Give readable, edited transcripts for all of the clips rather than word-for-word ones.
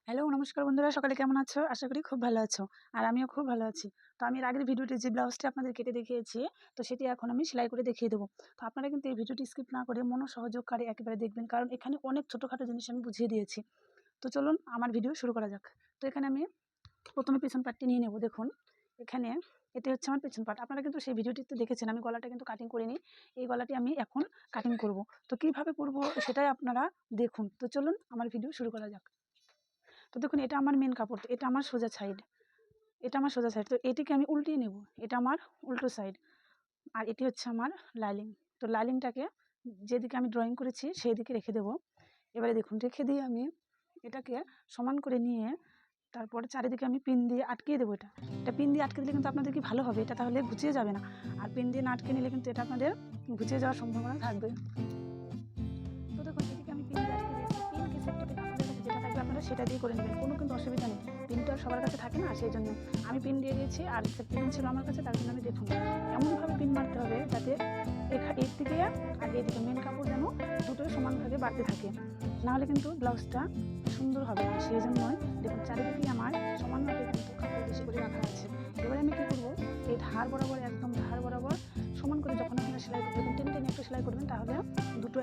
Hello, নমস্কার বন্ধুরা। সকালে কেমন আছো? আশা করি খুব ভালো আছো। আর আমিও খুব ভালো আছি। তো আমি এর আগের ভিডিওতে যে ব্লাউজটি আপনাদের কেটে দেখিয়েছি, তো সেটি এখন আমি সেলাই করে দেখিয়ে দেবো। তো আপনারা কিন্তু এই ভিডিওটি স্কিপ না করে মনোসহযোগকারে একেবারে দেখবেন। কারণ এখানে অনেক ছোটোখাটো জিনিস আমি বুঝিয়ে দিয়েছি। তো চলুন আমার ভিডিও শুরু করা যাক। তো এখানে আমি প্রথমে পেছন পার্টটি নিয়ে নেব। দেখুন এখানে এটি হচ্ছে আমার পেছন পার্ট। আপনারা কিন্তু সেই ভিডিওটিতে দেখেছেন আমি গলাটা কিন্তু কাটিং করিনি। এই গলাটি আমি এখন কাটিং করব। তো কীভাবে করব সেটাই আপনারা দেখুন। তো চলুন আমার ভিডিও শুরু করা যাক। তো দেখুন এটা আমার মেন কাপড়, তো এটা আমার সোজা সাইড, এটা আমার সোজা সাইড। তো এটিকে আমি উল্টিয়ে নেব, এটা আমার উল্টো সাইড। আর এটি হচ্ছে আমার লাইলিং। তো লাইলিংটাকে যেদিকে আমি ড্রয়িং করেছি সেই দিকে রেখে দেবো। এবারে দেখুন রেখে দিয়ে আমি এটাকে সমান করে নিয়ে তারপরে চারিদিকে আমি পিন দিয়ে আটকিয়ে দেবো। এটা পিন দিয়ে আটকে দিলে কিন্তু আপনাদের কি ভালো হবে, এটা তাহলে গুছিয়ে যাবে না। আর পিন দিয়ে না আটকে নিলে কিন্তু এটা আপনাদের গুছিয়ে যাওয়ার সম্ভাবনা থাকবে। তো দেখুন এদিকে আমি পিন দিয়ে আটকে দিয়েছি। পিন কি সেফটি পিন আপনাদের কাছে যেটা থাকবে আপনারা সেটা দিয়ে করে নেবেন, কোনো কিন্তু অসুবিধা নেই। পিন তো আর সবার কাছে থাকে না, সেই জন্য আমি পিন দিয়ে দিয়েছি। আর সেফটি পিন ছিল আমার কাছে, তার জন্য আমি দেখুন এমনভাবে পিন মারতে হবে যাতে এর থেকে আর এদিকে মেন কাপড় যেন দুটোই সমানভাবে বাড়তে থাকে, নাহলে কিন্তু ব্লাউজটা সুন্দর হবে না। সেই জন্যই দেখুন চারিদিকে আমার সমানভাবে কিন্তু কাপড় বেশি করে রাখা আছে। এবারে আমি কী করবো, এই ধার বরাবর একদম ধার বরাবর সমান করে যখন আপনারা সেলাই করবেন, টেনে টেনে একটু সেলাই করবেন, তাহলে দুটো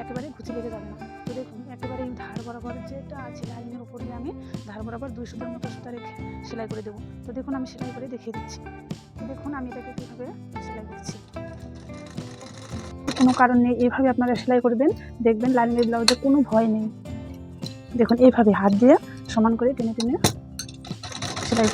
একেবারে ঘুচি লেগে যাবে না। তো দেখুন একেবারে এই ধার বরাবর যেটা আছে লাইনের উপর দিয়ে আমি ধার বরাবর 2 সুতার মতো সুতা রেখে সেলাই করে দেবো। তো দেখুন আমি সেলাই করে দেখিয়ে দিচ্ছি। তো দেখুন আমি এটাকে কীভাবে সেলাই করছি। কোনো কারণ নেই, এইভাবে আপনারা সেলাই করবেন, দেখবেন লাইনের ব্লাউজে কোনো ভয় নেই। দেখুন এইভাবে হাত দিয়ে সমান করে টেনে টেনে সেলাই।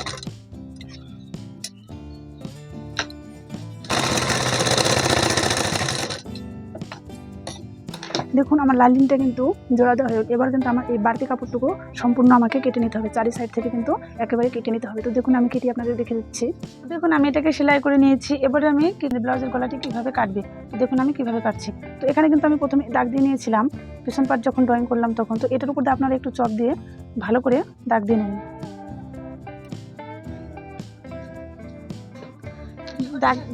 দেখুন আমার লাইনিংটা কিন্তু জোড়া দেওয়া হয়ে গেল। এবার কিন্তু আমার এই বাড়তি কাপড়টুকু সম্পূর্ণ আমাকে কেটে নিতে হবে, চারি সাইড থেকে কিন্তু একেবারে কেটে নিতে হবে। তো দেখুন আমি কেটে আপনাদের দেখে দিচ্ছি। দেখুন আমি এটাকে সেলাই করে নিয়েছি। এবারে আমি ব্লাউজের গলাটি কীভাবে কাটবে, তো দেখুন আমি কীভাবে কাটছি। তো এখানে কিন্তু আমি প্রথমে দাগ দিয়ে নিয়েছিলাম পিছন পার্ট যখন ড্রয়িং করলাম তখন। তো এটার উপর দিয়ে আপনারা একটু চক দিয়ে ভালো করে দাগ দিয়ে নেন।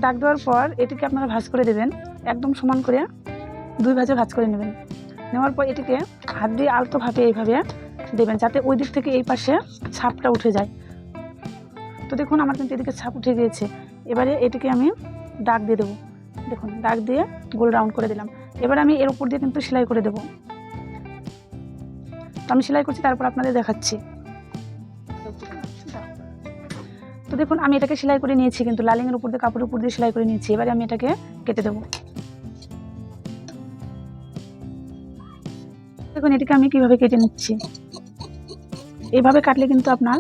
দাগ দেওয়ার পর এটিকে আপনারা ভাঁজ করে দেবেন, একদম সমান করে 2 ভাঁজে ভাঁজ করে নেবেন। নেওয়ার পর এটিকে হাত দিয়ে আলতোভাবে এইভাবে দেবেন যাতে ওই দিক থেকে এই পাশে ছাপটা উঠে যায়। তো দেখুন আমার কিন্তু এদিকে ছাপ উঠে গিয়েছে। এবারে এটিকে আমি দাগ দিয়ে দেবো। দেখুন দাগ দিয়ে গোল রাউন্ড করে দিলাম। এবার আমি এর উপর দিয়ে কিন্তু সেলাই করে দেবো। তো আমি সেলাই করছি, তারপর আপনাদের দেখাচ্ছি। তো দেখুন আমি এটাকে সেলাই করে নিয়েছি, কিন্তু লাইনিংয়ের উপর দিয়ে কাপড়ের উপর দিয়ে সেলাই করে নিয়েছি। এবারে আমি এটাকে কেটে দেবো। দেখুন এটিকে আমি কীভাবে কেটে নিচ্ছি। এইভাবে কাটলে কিন্তু আপনার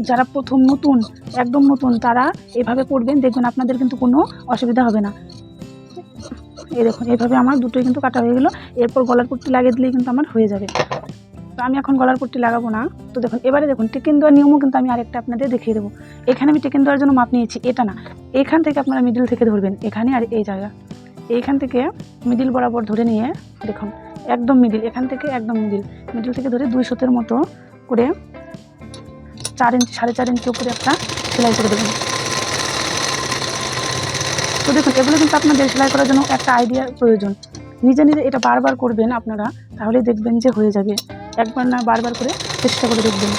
যারা প্রথম নতুন, একদম নতুন, তারা এভাবে করবেন, দেখবেন আপনাদের কিন্তু কোনো অসুবিধা হবে না। এই দেখুন এইভাবে আমার দুটোই কিন্তু কাটা হয়ে গেলো। এরপর গলার পট্টি লাগিয়ে দিলেই কিন্তু আমার হয়ে যাবে। তো আমি এখন গলার পট্টি লাগাবো না। তো দেখুন এবারে দেখুন টেকেন দেওয়ার নিয়মও কিন্তু আমি আরেকটা আপনাদের দেখিয়ে দেবো। এখানে আমি টেকেন দেওয়ার জন্য মাপ নিয়েছি, এটা না, এখান থেকে আপনারা মিডিল থেকে ধরবেন, এখানে আর এই জায়গা, এইখান থেকে মিডিল বরাবর ধরে নিয়ে দেখুন একদম মিডিল, এখান থেকে একদম মিডিল থেকে ধরে 2 সুতের মতো করে 4 ইঞ্চি 4.5 ইঞ্চি উপরে একটা সেলাই করে দেবেন। তো দেখুন এগুলো কিন্তু আপনাদের সেলাই করার জন্য একটা আইডিয়ার প্রয়োজন। নিজে নিজে এটা বারবার করবেন আপনারা, তাহলে দেখবেন যে হয়ে যাবে। একবার না বারবার করে চেষ্টা করে দেখবেন।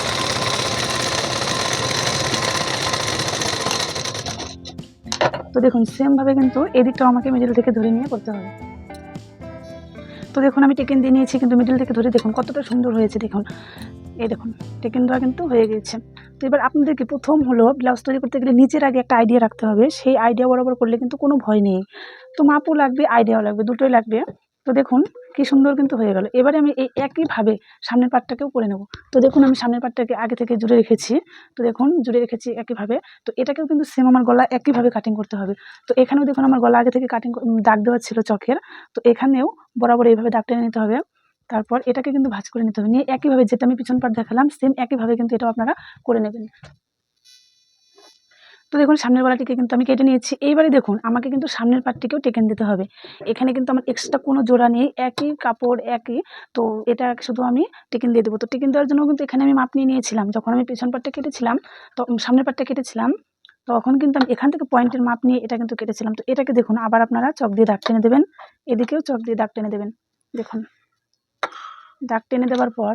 তো দেখুন সেমভাবে কিন্তু এদিকটাও আমাকে মিডিল থেকে ধরে নিয়ে করতে হবে। তো দেখুন আমি টেকেন দিয়ে নিয়েছি, কিন্তু মিডিল থেকে ধরে দেখুন কতটা সুন্দর হয়েছে। দেখুন এই দেখুন টেকেন দেওয়া কিন্তু হয়ে গিয়েছে। তো এবার আপনাদেরকে প্রথম হলো ব্লাউজ তৈরি করতে গেলে নিজের আগে একটা আইডিয়া রাখতে হবে। সেই আইডিয়া বরাবর করলে কিন্তু কোনো ভয় নেই। তো মাপও লাগবে, আইডিয়াও লাগবে, দুটোই লাগবে। তো দেখুন কি সুন্দর কিন্তু হয়ে গেল। এবারে আমি এই একইভাবে সামনের পাটটাকেও করে নেব। তো দেখুন আমি সামনের পাটটাকে আগে থেকে জুড়ে রেখেছি। তো দেখুন জুড়ে রেখেছি একইভাবে। তো এটাকেও কিন্তু সেম আমার গলা একইভাবে কাটিং করতে হবে। তো এখানেও দেখুন আমার গলা আগে থেকে দাগ দেওয়া ছিল চকের। তো এখানেও বরাবর এইভাবে দাগ টেনে নিতে হবে। তারপর এটাকে কিন্তু ভাঁজ করে নিতে হবে, নিয়ে একইভাবে যেটা আমি পিছন পাট দেখালাম সেম একইভাবে কিন্তু এটাও আপনারা করে নেবেন। তো দেখুন সামনের গলাটিকে কিন্তু আমি কেটে নিয়েছি। এইবারে দেখুন আমাকে কিন্তু সামনের পাটটিকেও টেকেন দিতে হবে। এখানে কিন্তু আমার এক্সট্রা কোনো জোড়া নেই, একই কাপড় একই। তো এটা শুধু আমি টেকেন দিয়ে দেবো। তো টেকেন দেওয়ার জন্য কিন্তু এখানে আমি মাপ নিয়ে নিয়েছিলাম, যখন আমি পিছন পাটটা কেটেছিলাম, তো সামনের পাটটা কেটেছিলাম, তখন কিন্তু আমি এখান থেকে পয়েন্টের মাপ নিয়ে এটা কিন্তু কেটেছিলাম। তো এটাকে দেখুন আবার আপনারা চক দিয়ে দাগ টেনে দেবেন, এদিকেও চক দিয়ে দাগ টেনে দেবেন। দেখুন দাগ টেনে দেওয়ার পর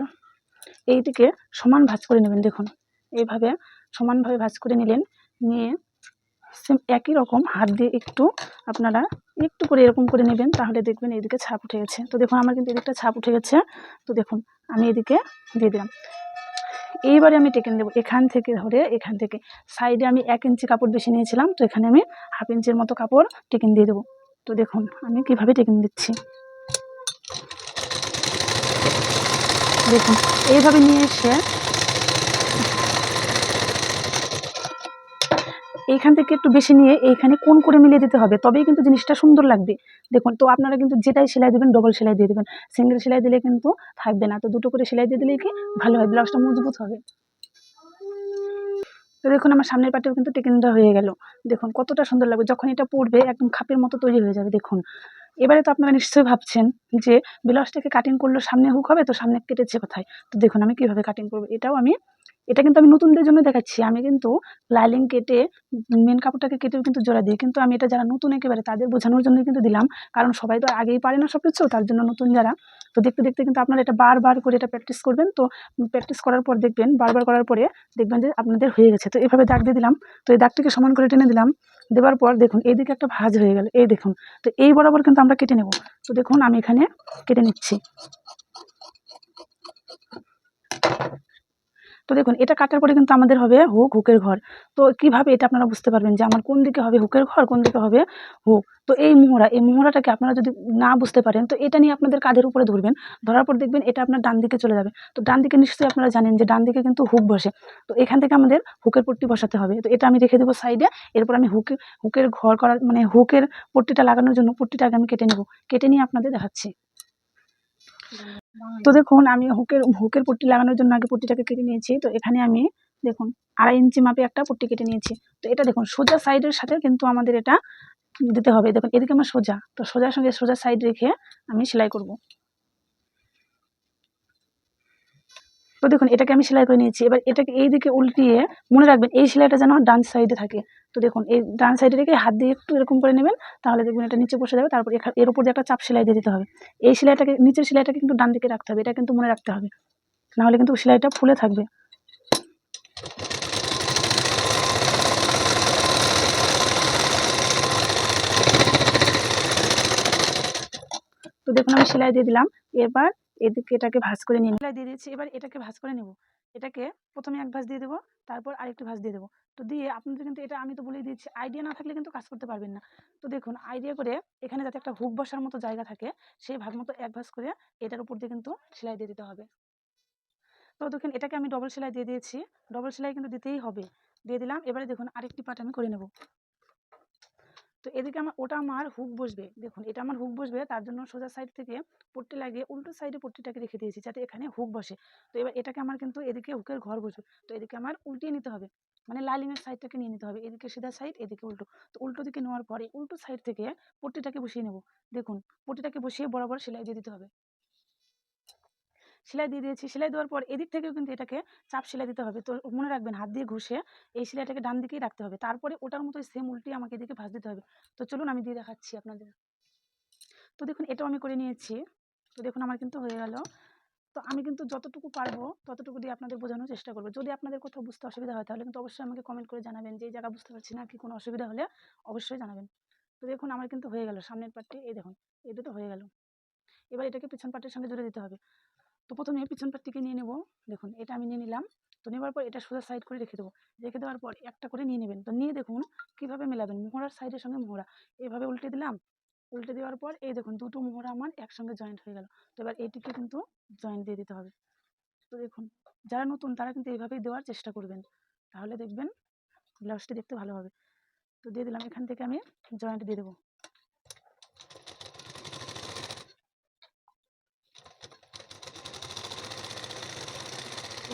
এইদিকে সমান ভাঁজ করে নেবেন। দেখুন এইভাবে সমানভাবে ভাঁজ করে নিলেন, নিয়ে সেম একই রকম হাত দিয়ে আপনারা একটু করে এরকম করে নেবেন, তাহলে দেখবেন এদিকে ছাপ উঠে গেছে। তো দেখুন আমার কিন্তু এদিকটা ছাপ উঠে গেছে। তো দেখুন আমি এদিকে দিয়ে দিলাম। এইবারে আমি টেকেন দেবো এখান থেকে ধরে, এখান থেকে সাইডে আমি 1 ইঞ্চি কাপড় বেশি নিয়েছিলাম, তো এখানে আমি 1/2 ইঞ্চির মতো কাপড় টেকেন দিয়ে দেবো। তো দেখুন আমি কিভাবে টেকেন দিচ্ছি। দেখুন এইভাবে নিয়ে এসে এইখান থেকে একটু বেশি নিয়ে এইখানে কোণ করে মিলিয়ে দিতে হবে, তবেই কিন্তু জিনিসটা সুন্দর লাগবে। দেখুন তো আপনারা কিন্তু যেটাই সেলাই দেবেন ডবল সেলাই দিয়ে দেবেন, সিঙ্গেল সেলাই দিলে কিন্তু থাকবে না। তো দুটো করে সেলাই দিয়ে দিলেই কি ভালো হয়, ব্লাউজটা মজবুত হবে। তো দেখুন আমার সামনের পাটেও কিন্তু টেকেন দেওয়া হয়ে গেল। দেখুন কতটা সুন্দর লাগবে, যখন এটা পরবে একদম খাপের মতো তৈরি হয়ে যাবে। দেখুন এবারে তো আপনারা নিশ্চয়ই ভাবছেন যে ব্লাউজটাকে কাটিং করলে সামনে হুক হবে, তো সামনে কেটেছে কোথায়। তো দেখুন আমি কিভাবে কাটিং করবো, এটা কিন্তু আমি নতুনদের জন্য দেখাচ্ছি। আমি কিন্তু লাইলিং কেটে মেন কাপড়টাকে কেটেও কিন্তু জোড়া দিই, কিন্তু আমি এটা যারা নতুন একেবারে তাদের বোঝানোর জন্য কিন্তু দিলাম, কারণ সবাই তো আগেই পারে না সব কিছু, তার জন্য নতুন যারা। তো দেখতে দেখতে কিন্তু আপনারা এটা বারবার করে এটা প্র্যাকটিস করবেন। তো প্র্যাকটিস করার পর দেখবেন, বারবার করার পরে দেখবেন যে আপনাদের হয়ে গেছে। তো এভাবে দাগ দিয়ে দিলাম, তো এই দাগটাকে সমান করে টেনে দিলাম, দেওয়ার পর দেখুন এইদিকে একটা ভাঁজ হয়ে গেল, এই দেখুন। তো এই বরাবর কিন্তু আমরা কেটে নেব। তো দেখুন আমি এখানে কেটে নিচ্ছি। তো দেখুন এটা কাটার পরে কিন্তু আমাদের হবে হুকের ঘর। তো কিভাবে এটা আপনারা বুঝতে পারবেন যে আমার কোন দিকে হবে হুকের ঘর, কোন দিকে হবে হুক। তো এই মোহরাটাকে আপনারা যদি না বুঝতে পারেন, তো এটা নিয়ে আপনাদের কাঁধের উপরে ধরবেন, ধরার পর দেখবেন এটা আপনার ডান দিকে চলে যাবে। তো ডান দিকে নিশ্চয়ই আপনারা জানেন যে ডান দিকে কিন্তু হুক বসে। তো এখান থেকে আমাদের হুকের পট্টি বসাতে হবে। তো এটা আমি রেখে দেবো সাইডে। এরপর আমি হুকের ঘর করার মানে হুকের পট্টিটা লাগানোর জন্য পট্টিটাকে আমি কেটে নেব, কেটে নিয়ে আপনাদের দেখাচ্ছি। তো দেখুন আমি হুকের পট্টি লাগানোর জন্য আগে পট্টিটাকে কেটে নিয়েছি। তো এখানে আমি দেখুন 2.5 ইঞ্চি মাপে একটা পট্টি কেটে নিয়েছি। তো এটা দেখুন সোজা সাইডের সাথে কিন্তু আমাদের এটা দিতে হবে। দেখুন এদিকে আমার সোজা, তো সোজার সঙ্গে সোজা সাইড রেখে আমি সেলাই করব। তো দেখুন এটাকে আমি সেলাই করে নিয়েছি। এবার এটাকে এই দিকে উল্টিয়ে, মনে রাখবেন এই সেলাইটা যেন ডান সাইডে থাকে। তো দেখুন এই ডান সাইডে রেখে হাত দিয়ে একটু এরকম করে নেবেন, তাহলে দেখবেন এটা নিচে বসে যাবে। তারপর এর উপর দিয়ে একটা চাপ সেলাই দিয়ে দিতে হবে। এই সেলাইটাকে, নিচের সেলাইটাকে কিন্তু ডান দিকে রাখতে হবে, এটা কিন্তু মনে রাখতে হবে, নাহলে কিন্তু সেলাইটা ফুলে থাকবে। তো দেখুন আমি সেলাই দিয়ে দিলাম। এবার এদিকে এটাকে ভাঁজ করে নিয়ে সেলাই দিয়ে দিয়েছি। এবার এটাকে ভাঁজ করে নেব। এটাকে প্রথমে এক ভাঁজ দিয়ে দেবো, তারপর আরেকটু ভাঁজ দিয়ে দেবো। তো দিয়ে আপনাদের কিন্তু এটা আমি তো বলেই দিয়েছি, আইডিয়া না থাকলে কিন্তু কাজ করতে পারবেন না। তো দেখুন আইডিয়া করে এখানে যাতে একটা হুক বসার মতো জায়গা থাকে, সেই ভাগ মতো এক ভাঁজ করে এটার উপর দিয়ে কিন্তু সেলাই দিয়ে দিতে হবে। তো দেখুন এটাকে আমি ডবল সেলাই দিয়ে দিয়েছি, ডবল সেলাই কিন্তু দিতেই হবে, দিয়ে দিলাম। এবারে দেখুন আরেকটি পার্ট আমি করে নেব। তো এদিকে ওটা আমার হুক বসবে। দেখুন এটা আমার হুক বসবে, তার জন্য সোজা সাইড থেকে পট্টি লাগিয়ে উল্টো সাইডে পট্টিটাকে রেখে দিয়েছি যাতে এখানে হুক বসে। তো এবার এটাকে আমার কিন্তু এদিকে হুকের ঘর বসবে। তো এদিকে আমার উল্টিয়ে নিতে হবে, মানে লাইনিংয়ের সাইডটাকে নিয়ে নিতে হবে, এদিকে সিধা সাইড, এদিকে উল্টো। তো উল্টো দিকে নেওয়ার পরে উল্টো সাইড থেকে পট্টিটাকে বসিয়ে নেব। দেখুন পট্টিটাকে বসিয়ে বরাবর সেলাই দিয়ে দিতে হবে। সেলাই দিয়ে দিয়েছি। সেলাই দেওয়ার পর এদিক থেকেও কিন্তু এটাকে চাপ সেলাই দিতে হবে। তো মনে রাখবেন হাত দিয়ে ঘষে এই সেলাইটাকে ডান দিকেই রাখতে হবে। তারপরে ওটার মতোই সেম উল্টিয়ে আমাকে এদিকে ভাঁজ দিতে হবে। তো চলুন আমি দিয়ে দেখাচ্ছি আপনাদের। তো দেখুন এটাও আমি করে নিয়েছি। তো দেখুন আমার কিন্তু হয়ে গেল। তো আমি কিন্তু যতটুকু পারবো ততটুকু দিয়ে আপনাদের বোঝানোর চেষ্টা করবো। যদি আপনাদের কোথাও বুঝতে অসুবিধা হয় তাহলে কিন্তু অবশ্যই আমাকে কমেন্ট করে জানাবেন যে এই জায়গা বুঝতে পারছি না, কি কোনো অসুবিধা হলে অবশ্যই জানাবেন। তো দেখুন আমার কিন্তু হয়ে গেল সামনের পার্টটি, এই দেখুন এই দুটো হয়ে গেল। এবার এটাকে পিছন পার্টের সঙ্গে জুড়ে দিতে হবে। তো প্রথমে পিছন পাটটিকে নিয়ে নেব। দেখুন এটা আমি নিয়ে নিলাম। তো নেওয়ার পর এটা সোজা সাইড করে রেখে দেবো। রেখে দেওয়ার পর একটা করে নিয়ে নেবেন। তো নিয়ে দেখুন কীভাবে মেলাবেন, মোহরার সাইডের সঙ্গে মোহরা এভাবে উল্টে দিলাম। উল্টে দেওয়ার পর এই দেখুন দুটো মোহরা আমার একসঙ্গে জয়েন্ট হয়ে গেল। তো এবার এইটিকে কিন্তু জয়েন্ট দিয়ে দিতে হবে। তো দেখুন যারা নতুন তারা কিন্তু এইভাবেই দেওয়ার চেষ্টা করবেন, তাহলে দেখবেন ব্লাউজটি দেখতে ভালো হবে। তো দিয়ে দিলাম, এখান থেকে আমি জয়েন্ট দিয়ে দেবো।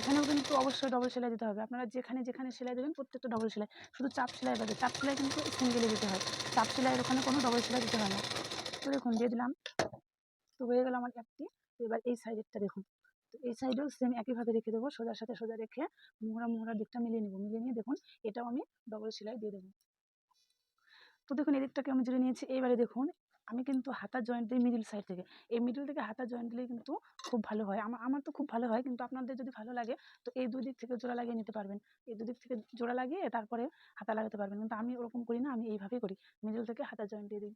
এখানেও কিন্তু অবশ্যই ডবল সেলাই দিতে হবে। আপনারা যেখানে যেখানে সেলাই দেবেন প্রত্যেকটা ডবল সেলাই, শুধু চাপ সেলাই বাদে। চাপ সেলাই কিন্তু সিঙ্গেলে দিতে হয়, চাপ সেলাইয়ের ওখানে কোনো ডবল সেলাই দিতে হয় না। তো দেখুন দিয়ে দিলাম। তো হয়ে গেল আমার একটি। তো এবার এই সাইডেরটা দেখুন, তো এই সাইডেও সেম একইভাবে রেখে দেবো, সোজার সাথে সোজা রেখে মোহরার দিকটা মিলিয়ে নেবো। মিলিয়ে নিয়ে দেখুন এটাও আমি ডবল সেলাই দিয়ে দেবো। তো দেখুন এদিকটাকে আমি জুড়ে নিয়েছি। এইবারে দেখুন আমি কিন্তু হাতার জয়েন্ট দিই মিডল সাইড থেকে। এই মিডল থেকে হাতার জয়েন্ট দিলেই কিন্তু খুব ভালো হয়। আমার তো খুব ভালো হয়, কিন্তু আপনাদের যদি ভালো লাগে তো এই দুই দিক থেকে জোড়া লাগিয়ে নিতে পারবেন। এই দুদিক থেকে জোড়া লাগিয়ে তারপরে হাতা লাগাতে পারবেন, কিন্তু আমি ওরকম করি না, আমি এইভাবেই করি, মিডল থেকে হাতার জয়েন্ট দিয়ে দিই।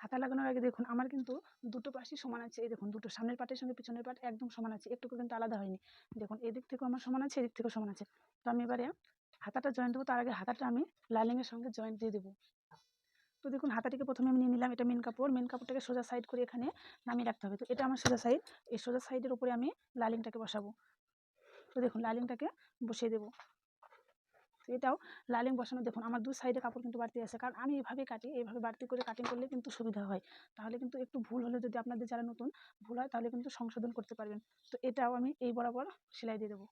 হাতা লাগানোর আগে দেখুন আমার কিন্তু দুটো পাশই সমান আছে। এই দেখুন দুটো সামনের পাটের সঙ্গে পিছনের পাট একদম সমান আছে, একটুকু কিন্তু আলাদা হয়নি। দেখুন এদিক থেকেও আমার সমান আছে, এদিক থেকেও সমান আছে। তো আমি এবারে হাতাটা জয়েন্ট দেবো, তার আগে হাতাটা আমি লাইনিংয়ের সঙ্গে জয়েন্ট দিয়ে দেবো। তো দেখুন হাতাটিকে প্রথমে আমি নিয়ে নিলাম, এটা মেন কাপড়, মেন কাপড়টাকে সোজা সাইড করে এখানে নামিয়ে রাখতে হবে। তো এটা আমার সোজা সাইড, এই সোজা সাইডের উপরে আমি লাইনিংটাকে বসাবো। তো দেখুন লাইনিংটাকে বসিয়ে দেবো। এটাও লাইনিং বসানো, দেখুন আমার দু সাইডে কাপড় কিন্তু বাড়তি আছে, কারণ আমি এইভাবে কাটি, এইভাবে বাড়তি করে কাটিং করলে কিন্তু সুবিধা হয়। তাহলে কিন্তু একটু ভুল হলে, যদি আপনাদের যারা নতুন ভুল হয়, তাহলে কিন্তু সংশোধন করতে পারবেন। তো এটাও আমি এই বরাবর সেলাই দিয়ে দেবো।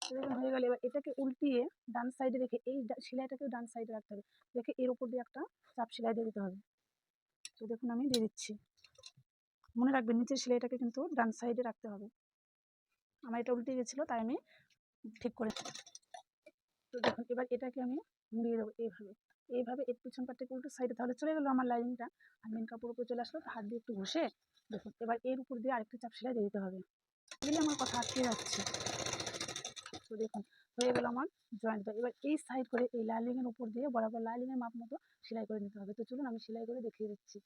এরকম হয়ে গেলে এবার এটাকে উল্টিয়ে ডান সাইডে রেখে এই সেলাইটাকেও ডান সাইডে রাখতে হবে, রেখে এর উপর দিয়ে একটা চাপ সেলাই দিয়ে দিতে হবে। তো দেখুন আমি দিয়ে দিচ্ছি। মনে রাখবেন নিচের সেলাইটাকে কিন্তু ডান সাইডে রাখতে হবে। আমার এটা উল্টে গেছিলো, তাই আমি ঠিক করে। তো দেখুন এবার এটাকে আমি দিয়ে দেবো এইভাবে, এইভাবে এর পিছন পাটটাকে উল্টো সাইডে, তাহলে চলে গেলো আমার লাইনিংটা। আর মেন কাপড় উপরে চলে আসলো, হাত দিয়ে একটু ঘষে দেখুন এবার এর উপর দিয়ে আরেকটা চাপ সেলাই দিয়ে দিতে হবে। এগুলি আমার কথা আটকে যাচ্ছে। তো দেখুন হয়ে গেল আমার জয়েন্ট। এবার এই সাইড করে এই লাইনিংয়ের উপর দিয়ে বরাবর লাইনিংয়ের মাপ মতো সেলাই করে নিতে হবে। তো চলুন আমি সেলাই করে দেখিয়ে দিচ্ছি।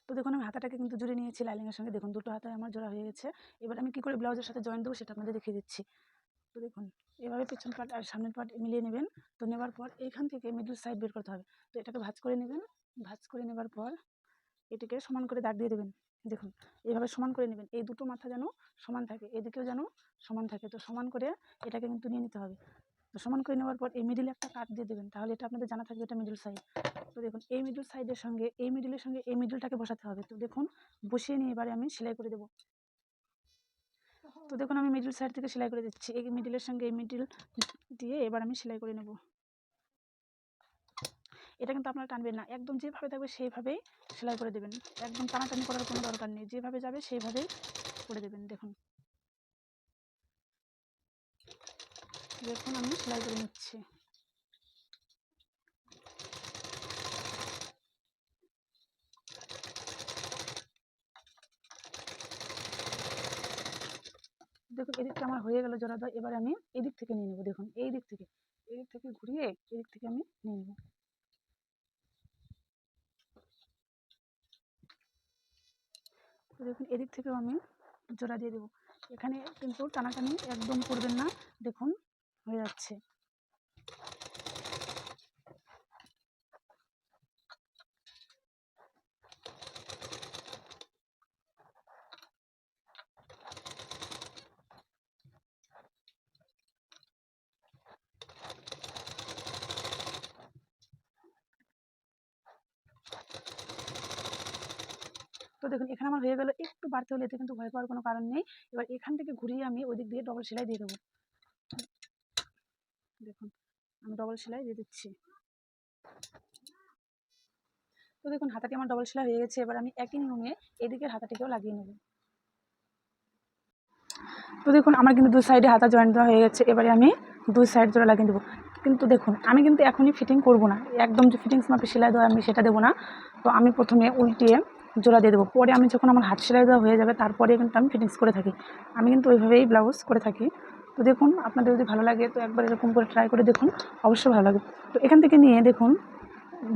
তো দেখুন আমি হাতাটাকে কিন্তু জুড়ে নিয়েছি লাইনিংয়ের সঙ্গে, দেখুন দুটো হাতায় আমার জোড়া হয়ে গেছে। এবার আমি কী করে ব্লাউজের সাথে জয়েন্ট দেবো সেটা আপনাদের দেখিয়ে দিচ্ছি। তো দেখুন এভাবে পিছন পাট আর সামনের পাট মিলিয়ে নেবেন। তো নেবার পর এইখান থেকে মিডল সাইড বের করতে হবে। তো এটাকে ভাঁজ করে নেবেন। ভাঁজ করে নেবার পর এটিকে সমান করে দাগ দিয়ে দেবেন। দেখুন এইভাবে সমান করে নেবেন, এই দুটো মাথা যেন সমান থাকে, এদিকেও যেন সমান থাকে। তো সমান করে এটাকে কিন্তু নিয়ে নিতে হবে। তো সমান করে নেওয়ার পর এই মিডিলে একটা কাট দিয়ে দেবেন, তাহলে এটা আপনাদের জানা থাকবে এটা মিডল সাইড। তো দেখুন এই মিডল সাইডের সঙ্গে এই মিডিলের সঙ্গে এই মিডলটাকে বসাতে হবে। তো দেখুন বসিয়ে নিয়ে এবারে আমি সেলাই করে দেবো। তো দেখুন আমি মিডল সাইড থেকে সেলাই করে দিচ্ছি, এই মিডিলের সঙ্গে এই মিডিল দিয়ে এবার আমি সেলাই করে নেব। এটা কিন্তু আপনারা টানবেন না, একদম যেভাবে থাকবে সেইভাবেই সেলাই করে দেবেন। একদম টানাটানি করার কোনো দরকার নেই, যেভাবে যাবে সেইভাবেই করে দেবেন। দেখুন দেখুন আমি সেলাই করে নিচ্ছি। দেখুন এদিকটা আমার হয়ে গেল জোড়া দেওয়া। এবার আমি এদিক থেকে নিয়ে নেবো। দেখুন এই দিক থেকে ঘুরিয়ে এদিক থেকে আমি নিয়ে নেবো। তো দেখুন এদিক থেকেও আমি জোড়া দিয়ে দেবো। এখানে কিন্তু টানাটানি একদম করবেন না, দেখুন হয়ে যাচ্ছে। তো দেখুন এখানে আমার হয়ে গেল, একটু বাড়তে হলে এতে কিন্তু ভয় পাওয়ার কোনো কারণ নেই। এবার এখান থেকে ঘুরিয়ে আমি ওই দিক দিয়ে ডবল সেলাই দিয়ে দেবো। দেখুন আমি ডবল সেলাই দিয়ে দিচ্ছি। তো দেখুন হাতাটি আমার ডবল সেলাই হয়ে গেছে। এবার আমি একই নিয়মে এদিকের হাতাটিকেও লাগিয়ে নেব। তো দেখুন আমার কিন্তু দু সাইডে হাতা জয়েন্ট দেওয়া হয়ে গেছে। এবারে আমি দুই সাইড জোড়া লাগিয়ে দেবো। কিন্তু দেখুন আমি কিন্তু এখনই ফিটিং করব না, একদম যে ফিটিংস মাপে সেলাই দেওয়া আমি সেটা দেবো না। তো আমি প্রথমে উল্টিয়ে জোড়া দিয়ে দেবো, পরে আমি যখন আমার হাত সেলাই দেওয়া হয়ে যাবে তারপরে কিন্তু আমি ফিটিংস করে থাকি। আমি কিন্তু ওইভাবেই ব্লাউজ করে থাকি। তো দেখুন আপনাদের যদি ভালো লাগে তো একবার এরকম করে ট্রাই করে দেখুন, অবশ্যই ভালো লাগে। তো এখান থেকে নিয়ে দেখুন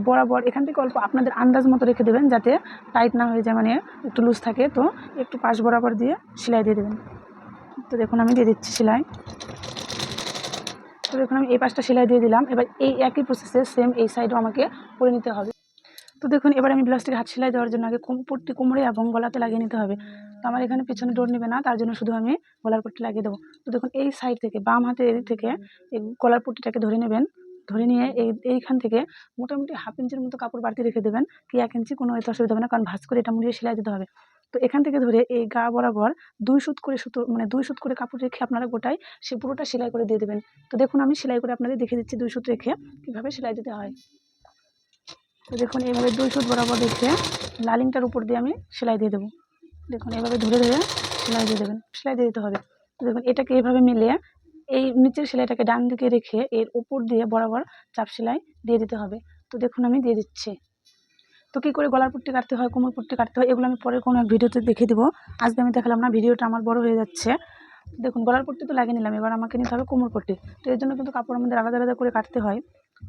বরাবর এখান থেকে অল্প আপনাদের আন্দাজ মতো রেখে দেবেন, যাতে টাইট না হয়ে যায়, মানে একটু লুজ থাকে। তো একটু পাশ বরাবর দিয়ে সেলাই দিয়ে দেবেন। তো দেখুন আমি দিয়ে দিচ্ছি সেলাই। তো দেখুন আমি এই পাশটা সেলাই দিয়ে দিলাম। এবার এই একই প্রসেসে সেম এই সাইডও আমাকে করে নিতে হবে। তো দেখুন এবার আমি ব্লাউজটিকে হাত সেলাই দেওয়ার জন্য আগে পট্টি কোমরে এবং গলাতে লাগিয়ে নিতে হবে। তো আমার এখানে পিছনে ডোর নেবে না, তার জন্য শুধু আমি গলার পট্টি লাগিয়ে দেবো। তো দেখুন এই সাইড থেকে বাম হাতের এদিক থেকে এই গলার পট্টিটাকে ধরে নেবেন। ধরে নিয়ে এইখান থেকে মোটামুটি হাফ ইঞ্চির মতো কাপড় বাড়তি রেখে দেবেন, কি 1 ইঞ্চি কোনো এতে অসুবিধা হবে না, কারণ ভাঁজ করে এটা মুড়িয়ে সেলাই দিতে হবে। তো এখান থেকে ধরে এই গা বরাবর 2 সুত করে মানে 2 সুত করে কাপড় রেখে আপনারা গোটায় সে পুরোটা সেলাই করে দিয়ে দেবেন। তো দেখুন আমি সেলাই করে আপনাদের দেখিয়ে দিচ্ছি 2 সুত রেখে কীভাবে সেলাই দিতে হয়। তো দেখুন এইভাবে 2 সুত বরাবর রেখে লাইনিংটার উপর দিয়ে আমি সেলাই দিয়ে দেবো। দেখুন এভাবে ধরে ধরে সেলাই দিয়ে দেবেন, সেলাই দিয়ে দিতে হবে। তো দেখুন এটাকে এইভাবে মিলিয়ে এই নিচের সেলাইটাকে ডান দিকে রেখে এর উপর দিয়ে বরাবর চাপ সেলাই দিয়ে দিতে হবে। তো দেখুন আমি দিয়ে দিচ্ছি। তো কী করে গলার পট্টি কাটতে হয়, কোমর পট্টি কাটতে হয়, এগুলো আমি পরের কোনো এক ভিডিওতে দেখিয়ে দেবো। আজকে আমি দেখালাম না, ভিডিওটা আমার বড় হয়ে যাচ্ছে। দেখুন গলার পট্টি তো লাগিয়ে নিলাম, এবার আমাকে নিতে হবে কোমর পট্টি। তো এর জন্য কিন্তু কাপড় আমাদের আলাদা আলাদা করে কাটতে হয়,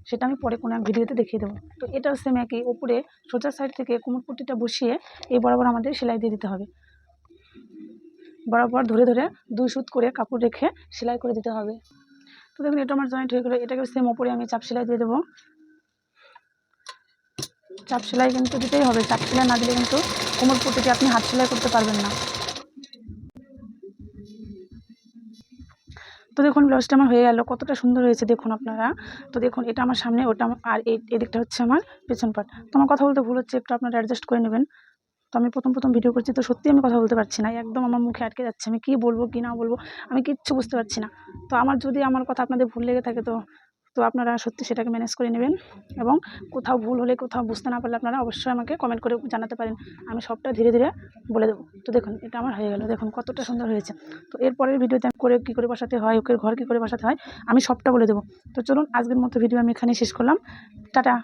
সেটা আমি পরে কোনো এক ভিডিওতে দেখিয়ে দেবো। তো এটাও সেম একই, উপরে সোজা সাইড থেকে কোমর পট্টিটা বসিয়ে এই বরাবর আমাদের সেলাই দিয়ে দিতে হবে। বরাবর ধরে ধরে 2 সুত করে কাপড় রেখে সেলাই করে দিতে হবে। তো দেখুন এটা আমার জয়েন্ট হয়ে গেলো। এটাকে সেম ওপরে আমি চাপ সেলাই দিয়ে দেবো। চাপ সেলাই কিন্তু দিতেই হবে, চাপ সেলাই না দিলে কিন্তু কোমর পট্টিতে আপনি হাত সেলাই করতে পারবেন না। তো দেখুন ব্লাউজটা আমার হয়ে গেল, কতটা সুন্দর হয়েছে দেখুন আপনারা। তো দেখুন এটা আমার সামনে, ওটা আর এদিকটা হচ্ছে আমার পেছন পাট। তো আমার কথা বলতে ভুল হচ্ছে, একটু আপনারা অ্যাডজাস্ট করে নেবেন। তো আমি প্রথম ভিডিও করছি, তো সত্যি আমি কথা বলতে পারছি না, একদম আমার মুখে আটকে যাচ্ছে, আমি কী বলবো কী না বলবো আমি কিচ্ছু বুঝতে পারছি না। তো যদি আমার কথা আপনাদের ভুল লেগে থাকে তো তো আপনারা সত্যি সেটাকে ম্যানেজ করে নেবেন, এবং কোথাও ভুল হলে, কোথাও বুঝতে না পারলে আপনারা অবশ্যই আমাকে কমেন্ট করে জানাতে পারেন, আমি সবটা ধীরে ধীরে বলে দেবো। তো দেখুন এটা আমার হয়ে গেল, দেখুন কতটা সুন্দর হয়েছে। তো এরপরের ভিডিওতে আমি কী করে বসাতে হয়, ওকে ঘর কী করে বসাতে হয় আমি সবটা বলে দেবো। তো চলুন আজকের মতো ভিডিও আমি এখানেই শেষ করলাম। টাটা।